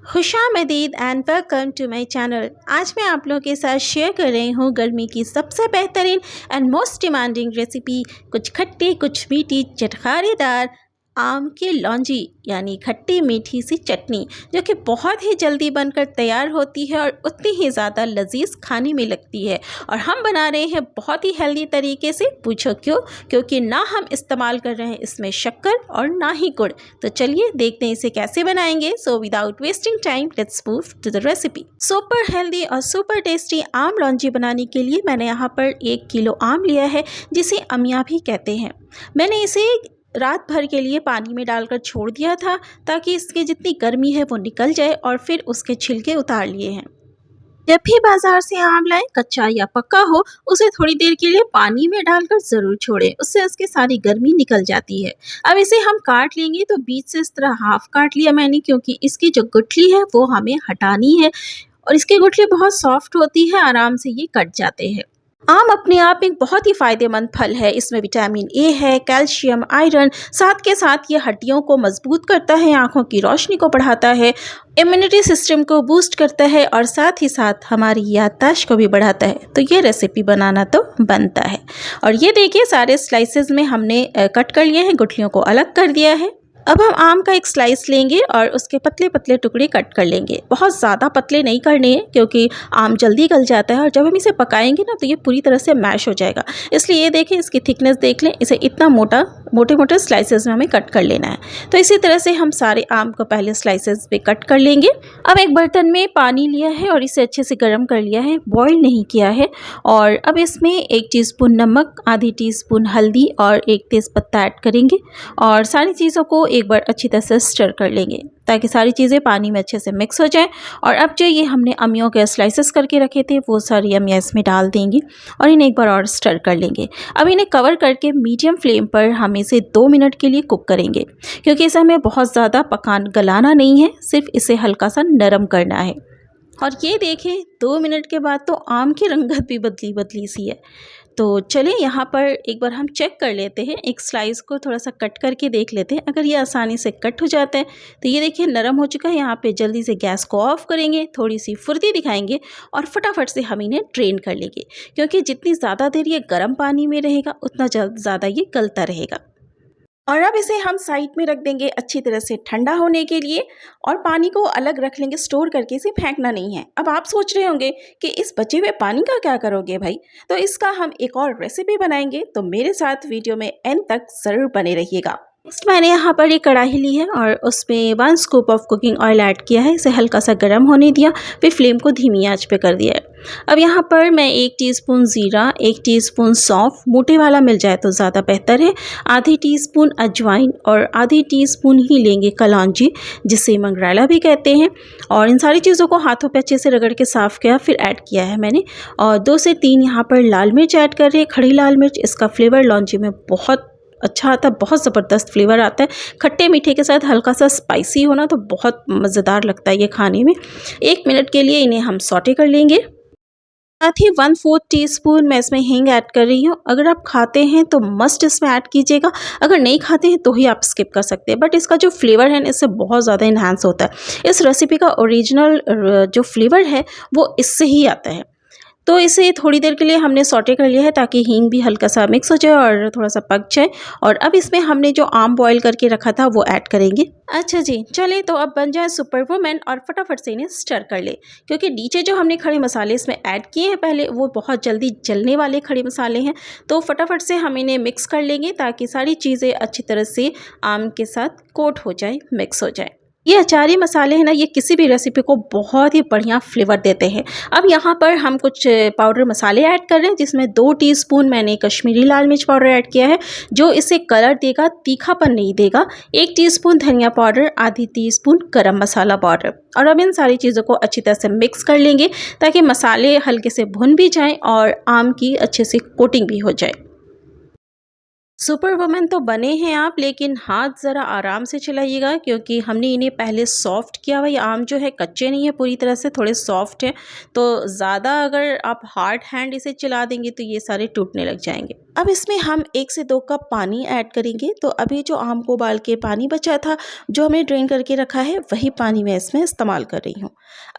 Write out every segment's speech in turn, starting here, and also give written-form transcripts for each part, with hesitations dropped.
खुशामदीद and welcome to my channel. आज मैं आप लोगों के साथ शेयर कर रही हूँ गर्मी की सबसे बेहतरीन एंड मोस्ट डिमांडिंग रेसिपी, कुछ खट्टी कुछ मीठी चटखारेदार आम की लौंजी यानी खट्टी मीठी सी चटनी, जो कि बहुत ही जल्दी बनकर तैयार होती है और उतनी ही ज़्यादा लजीज खाने में लगती है। और हम बना रहे हैं बहुत ही हेल्दी तरीके से। पूछो क्यों? क्योंकि ना हम इस्तेमाल कर रहे हैं इसमें शक्कर और ना ही गुड़। तो चलिए देखते हैं इसे कैसे बनाएंगे। So without wasting time let's move to the recipe. Super healthy और सुपर टेस्टी आम लौंजी बनाने के लिए मैंने यहाँ पर 1 किलो आम लिया है, जिसे अमिया भी कहते हैं। मैंने इसे रात भर के लिए पानी में डालकर छोड़ दिया था ताकि इसकी जितनी गर्मी है वो निकल जाए, और फिर उसके छिलके उतार लिए हैं। जब भी बाजार से आम लाएं, कच्चा या पक्का हो, उसे थोड़ी देर के लिए पानी में डालकर ज़रूर छोड़ें, उससे उसकी सारी गर्मी निकल जाती है। अब इसे हम काट लेंगे, तो बीच से इस तरह हाफ काट लिया मैंने, क्योंकि इसकी जो गुठली है वो हमें हटानी है, और इसकी गुठली बहुत सॉफ्ट होती है, आराम से ये कट जाते हैं। आम अपने आप एक बहुत ही फ़ायदेमंद फल है। इसमें विटामिन ए है, कैल्शियम, आयरन, साथ के साथ ये हड्डियों को मजबूत करता है, आँखों की रोशनी को बढ़ाता है, इम्यूनिटी सिस्टम को बूस्ट करता है, और साथ ही साथ हमारी याददाश्त को भी बढ़ाता है। तो ये रेसिपी बनाना तो बनता है। और ये देखिए सारे स्लाइसेस में हमने कट कर लिए हैं, गुठलियों को अलग कर दिया है। अब हम आम का एक स्लाइस लेंगे और उसके पतले पतले टुकड़े कट कर लेंगे। बहुत ज़्यादा पतले नहीं करने हैं, क्योंकि आम जल्दी गल जाता है, और जब हम इसे पकाएंगे ना तो ये पूरी तरह से मैश हो जाएगा। इसलिए ये देखें, इसकी थिकनेस देख लें, इसे इतना मोटे मोटे स्लाइसेस में हमें कट कर लेना है। तो इसी तरह से हम सारे आम को पहले स्लाइसेस पे कट कर लेंगे। अब एक बर्तन में पानी लिया है और इसे अच्छे से गर्म कर लिया है, बॉईल नहीं किया है। और अब इसमें 1 टीस्पून नमक, आधी टीस्पून हल्दी और 1 तेज़पत्ता ऐड करेंगे, और सारी चीज़ों को एक बार अच्छी तरह से स्टर कर लेंगे ताकि सारी चीज़ें पानी में अच्छे से मिक्स हो जाए। और अब जो ये हमने अमियों के स्लाइसेस करके रखे थे वो सारी अमियाँ इसमें डाल देंगे और इन्हें एक बार और स्टर कर लेंगे। अब इन्हें कवर करके मीडियम फ्लेम पर हम इसे 2 मिनट के लिए कुक करेंगे, क्योंकि इसे हमें बहुत ज़्यादा गलाना नहीं है, सिर्फ इसे हल्का सा नरम करना है। और ये देखें 2 मिनट के बाद तो आम की रंगत भी बदली सी है। तो चलिए यहाँ पर एक बार हम चेक कर लेते हैं, एक स्लाइस को थोड़ा सा कट करके देख लेते हैं। अगर ये आसानी से कट हो जाता है तो ये देखिए नरम हो चुका है। यहाँ पे जल्दी से गैस को ऑफ करेंगे, थोड़ी सी फुर्ती दिखाएंगे और फटाफट से हम इन्हें ड्रेन कर लेंगे, क्योंकि जितनी ज़्यादा देर ये गर्म पानी में रहेगा उतना ज़्यादा ये गलता रहेगा। और अब इसे हम साइड में रख देंगे अच्छी तरह से ठंडा होने के लिए, और पानी को अलग रख लेंगे स्टोर करके, इसे फेंकना नहीं है। अब आप सोच रहे होंगे कि इस बचे हुए पानी का क्या करोगे भाई? तो इसका हम एक और रेसिपी बनाएंगे, तो मेरे साथ वीडियो में एंड तक ज़रूर बने रहिएगा। मैंने यहाँ पर एक कढ़ाई ली है और उसमें 1 scoop of cooking oil add किया है। इसे हल्का सा गर्म होने दिया, फिर फ्लेम को धीमी आंच पे कर दिया है। अब यहाँ पर मैं 1 टीस्पून ज़ीरा, 1 टीस्पून सौंफ, मोटे वाला मिल जाए तो ज़्यादा बेहतर है, आधी टीस्पून अजवाइन और आधी टीस्पून ही लेंगे कलौंजी, जिसे मंगरेला भी कहते हैं। और इन सारी चीज़ों को हाथों पे अच्छे से रगड़ के साफ़ किया, फिर ऐड किया है मैंने। और 2 से 3 यहाँ पर लाल मिर्च ऐड कर रही है, खड़ी लाल मिर्च। इसका फ्लेवर लौंजी में बहुत अच्छा आता है, बहुत ज़बरदस्त फ्लेवर आता है। खट्टे मीठे के साथ हल्का सा स्पाइसी होना तो बहुत मज़ेदार लगता है ये खाने में। 1 मिनट के लिए इन्हें हम सौटे कर लेंगे। साथ ही 1/4 टीस्पून मैं इसमें हींग ऐड कर रही हूँ। अगर आप खाते हैं तो मस्ट इसमें ऐड कीजिएगा, अगर नहीं खाते हैं तो ही आप स्किप कर सकते हैं। बट इसका जो फ्लेवर है इससे बहुत ज़्यादा इन्हांस होता है। इस रेसिपी का ओरिजिनल जो फ्लेवर है वो इससे ही आता है। तो इसे थोड़ी देर के लिए हमने सौटे कर लिया है ताकि हींग भी हल्का सा मिक्स हो जाए और थोड़ा सा पक जाए। और अब इसमें हमने जो आम बॉईल करके रखा था वो ऐड करेंगे। अच्छा जी, चले तो अब बन जाए सुपर वुमन, और फटाफट से इन्हें स्टर कर ले, क्योंकि नीचे जो हमने खड़े मसाले इसमें ऐड किए हैं पहले, वो बहुत जल्दी जलने वाले खड़े मसाले हैं। तो फटाफट से हम इन्हें मिक्स कर लेंगे ताकि सारी चीज़ें अच्छी तरह से आम के साथ कोट हो जाए, मिक्स हो जाए। ये अचारी मसाले हैं ना, ये किसी भी रेसिपी को बहुत ही बढ़िया फ्लेवर देते हैं। अब यहाँ पर हम कुछ पाउडर मसाले ऐड कर रहे हैं, जिसमें 2 टीस्पून मैंने कश्मीरी लाल मिर्च पाउडर ऐड किया है, जो इसे कलर देगा, तीखापन नहीं देगा। 1 टीस्पून धनिया पाउडर, आधी टीस्पून गरम मसाला पाउडर। और अब इन सारी चीज़ों को अच्छी तरह से मिक्स कर लेंगे ताकि मसाले हल्के से भुन भी जाएँ और आम की अच्छे से कोटिंग भी हो जाए। सुपर वुमन तो बने हैं आप, लेकिन हाथ ज़रा आराम से चलाइएगा, क्योंकि हमने इन्हें पहले सॉफ्ट किया हुआ। ये आम जो है कच्चे नहीं है पूरी तरह से, थोड़े सॉफ्ट हैं। तो ज़्यादा अगर आप हार्ड हैंड इसे चला देंगे तो ये सारे टूटने लग जाएंगे। अब इसमें हम 1 से 2 कप पानी ऐड करेंगे। तो अभी जो आम को उबाल के पानी बचा था, जो हमने ड्रेन करके रखा है, वही पानी मैं इसमें इस्तेमाल कर रही हूँ।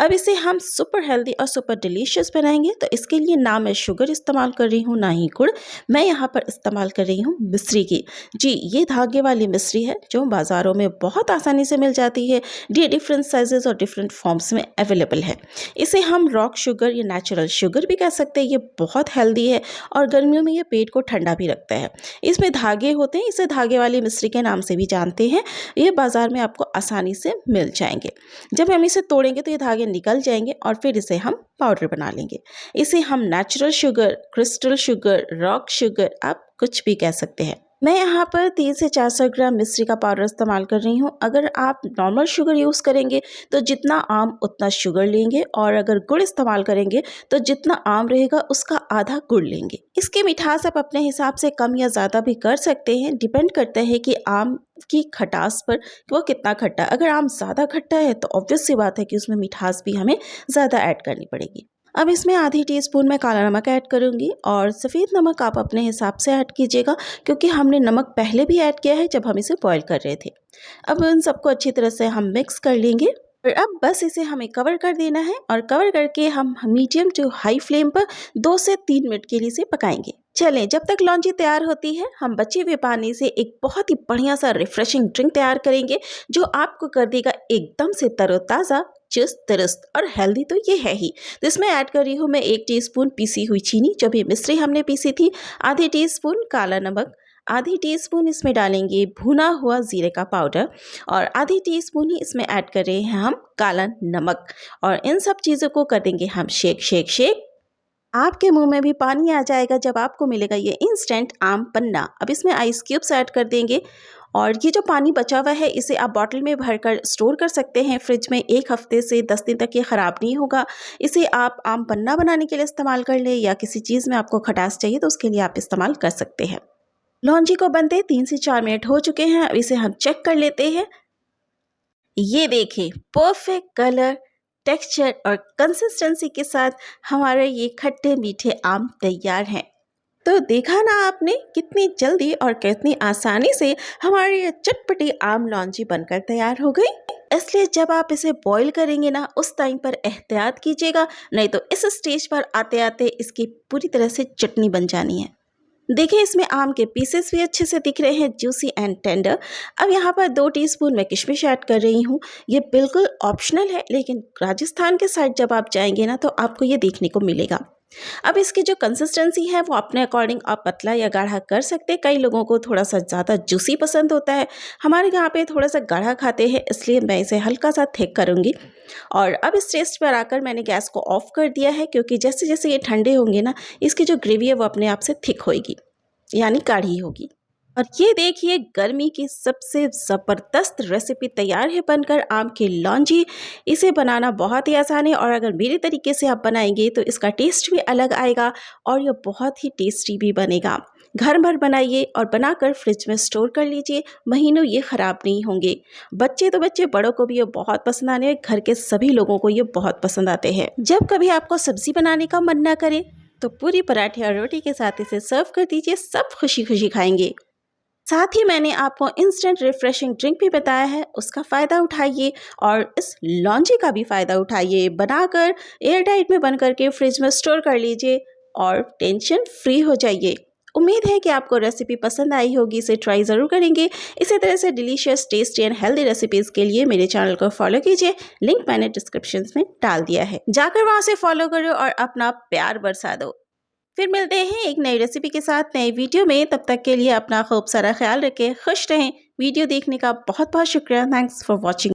अब इसे हम सुपर हेल्दी और सुपर डिलीशियस बनाएंगे। तो इसके लिए ना मैं शुगर इस्तेमाल कर रही हूँ, ना ही गुड़। मैं यहाँ पर इस्तेमाल कर रही हूँ मिश्री की। जी, ये धागे वाली मिश्री है जो बाज़ारों में बहुत आसानी से मिल जाती है। ये डिफरेंट साइजेस और डिफरेंट फॉर्म्स में अवेलेबल है। इसे हम रॉक शुगर या नेचुरल शुगर भी कह सकते हैं। ये बहुत हेल्दी है और गर्मियों में ये पेट को ठंडा भी रखता है। इसमें धागे होते हैं, इसे धागे वाली मिश्री के नाम से भी जानते हैं। ये बाज़ार में आपको आसानी से मिल जाएंगे। जब हम इसे तोड़ेंगे तो ये धागे निकल जाएंगे और फिर इसे हम पाउडर बना लेंगे। इसे हम natural sugar, crystal sugar, rock sugar, आप कुछ भी कह सकते हैं। मैं यहाँ पर 300 से 400 ग्राम मिश्री का पाउडर इस्तेमाल कर रही हूँ। अगर आप नॉर्मल शुगर यूज़ करेंगे तो जितना आम उतना शुगर लेंगे, और अगर गुड़ इस्तेमाल करेंगे तो जितना आम रहेगा उसका आधा गुड़ लेंगे। इसकी मिठास आप अपने हिसाब से कम या ज़्यादा भी कर सकते हैं। डिपेंड करता है कि आम की खटास पर कि वो कितना खट्टा है। अगर आम ज़्यादा खट्टा है तो ऑब्वियस सी बात है कि उसमें मिठास भी हमें ज़्यादा ऐड करनी पड़ेगी। अब इसमें आधी टीस्पून मैं काला नमक ऐड करूंगी, और सफ़ेद नमक आप अपने हिसाब से ऐड कीजिएगा, क्योंकि हमने नमक पहले भी ऐड किया है जब हम इसे बॉईल कर रहे थे। अब इन सबको अच्छी तरह से हम मिक्स कर लेंगे, और अब बस इसे हमें कवर कर देना है, और कवर करके हम मीडियम टू हाई फ्लेम पर 2 से 3 मिनट के लिए इसे पकाएंगे। चलें, जब तक लौंजी तैयार होती है, हम बचे हुए पानी से एक बहुत ही बढ़िया सा रिफ्रेशिंग ड्रिंक तैयार करेंगे, जो आपको कर देगा एकदम से तरोताज़ा, चुस्त दुरुस्त और हेल्दी। तो ये है ही। तो इसमें ऐड कर रही हूँ मैं 1 टीस्पून पीसी हुई चीनी, जो भी मिश्री हमने पीसी थी, आधी टीस्पून काला नमक, आधी टीस्पून इसमें डालेंगे भुना हुआ जीरे का पाउडर, और आधी टीस्पून ही इसमें ऐड कर रहे हैं हम काला नमक। और इन सब चीज़ों को कर देंगे हम शेक शेक शेक। आपके मुंह में भी पानी आ जाएगा जब आपको मिलेगा ये इंस्टेंट आम पन्ना। अब इसमें आइस क्यूब्स ऐड कर देंगे, और ये जो पानी बचा हुआ है इसे आप बॉटल में भरकर स्टोर कर सकते हैं फ्रिज में। 1 हफ्ते से 10 दिन तक ये ख़राब नहीं होगा। इसे आप आम पन्ना बनाने के लिए इस्तेमाल कर लें, या किसी चीज़ में आपको खटास चाहिए तो उसके लिए आप इस्तेमाल कर सकते हैं। लौंजी को बनते 3 से 4 मिनट हो चुके हैं। अब इसे हम चेक कर लेते हैं। ये देखें, परफेक्ट कलर, टेक्सचर और कंसिस्टेंसी के साथ हमारे ये खट्टे मीठे आम तैयार हैं। तो देखा ना आपने, कितनी जल्दी और कितनी आसानी से हमारी ये चटपटी आम लौंजी बनकर तैयार हो गई। इसलिए जब आप इसे बॉईल करेंगे ना, उस टाइम पर एहतियात कीजिएगा, नहीं तो इस स्टेज पर आते आते इसकी पूरी तरह से चटनी बन जानी है। देखिए, इसमें आम के पीसेस भी अच्छे से दिख रहे हैं, जूसी एंड टेंडर। अब यहाँ पर 2 टीस्पून मैं किशमिश ऐड कर रही हूँ। ये बिल्कुल ऑप्शनल है, लेकिन राजस्थान के साइड जब आप जाएंगे ना तो आपको ये देखने को मिलेगा। अब इसकी जो कंसिस्टेंसी है वो अपने अकॉर्डिंग आप पतला या गाढ़ा कर सकते हैं। कई लोगों को थोड़ा सा ज़्यादा जूसी पसंद होता है, हमारे यहाँ पे थोड़ा सा गाढ़ा खाते हैं, इसलिए मैं इसे हल्का सा थिक करूँगी। और अब इस स्टेज पर आकर मैंने गैस को ऑफ कर दिया है, क्योंकि जैसे जैसे ये ठंडे होंगे ना, इसकी जो ग्रेवी है वो अपने आप से थिक होएगी, यानी गाढ़ी होगी। और ये देखिए, गर्मी की सबसे ज़बरदस्त रेसिपी तैयार है बनकर, आम की लौंजी। इसे बनाना बहुत ही आसान है, और अगर मेरे तरीके से आप बनाएंगे तो इसका टेस्ट भी अलग आएगा, और यह बहुत ही टेस्टी भी बनेगा। घर भर बनाइए और बनाकर फ्रिज में स्टोर कर लीजिए, महीनों ये ख़राब नहीं होंगे। बच्चे तो बच्चे, बड़ों को भी ये बहुत पसंद आने, घर के सभी लोगों को ये बहुत पसंद आते हैं। जब कभी आपको सब्ज़ी बनाने का मन ना करे तो पूरी पराठे और रोटी के साथ इसे सर्व कर दीजिए, सब खुशी खुशी खाएंगे। साथ ही मैंने आपको इंस्टेंट रिफ्रेशिंग ड्रिंक भी बताया है, उसका फ़ायदा उठाइए, और इस लौंजी का भी फ़ायदा उठाइए। बनाकर एयर टाइट में बंद करके फ्रिज में स्टोर कर लीजिए और टेंशन फ्री हो जाइए। उम्मीद है कि आपको रेसिपी पसंद आई होगी, इसे ट्राई ज़रूर करेंगे। इसी तरह से delicious, tasty and healthy recipes के लिए मेरे चैनल को फॉलो कीजिए, लिंक मैंने डिस्क्रिप्शन में डाल दिया है, जाकर वहाँ से फॉलो करो और अपना प्यार बरसा दो। फिर मिलते हैं एक नई रेसिपी के साथ नए वीडियो में। तब तक के लिए अपना खूब सारा ख्याल रखें, खुश रहें। वीडियो देखने का बहुत बहुत शुक्रिया। Thanks for watching.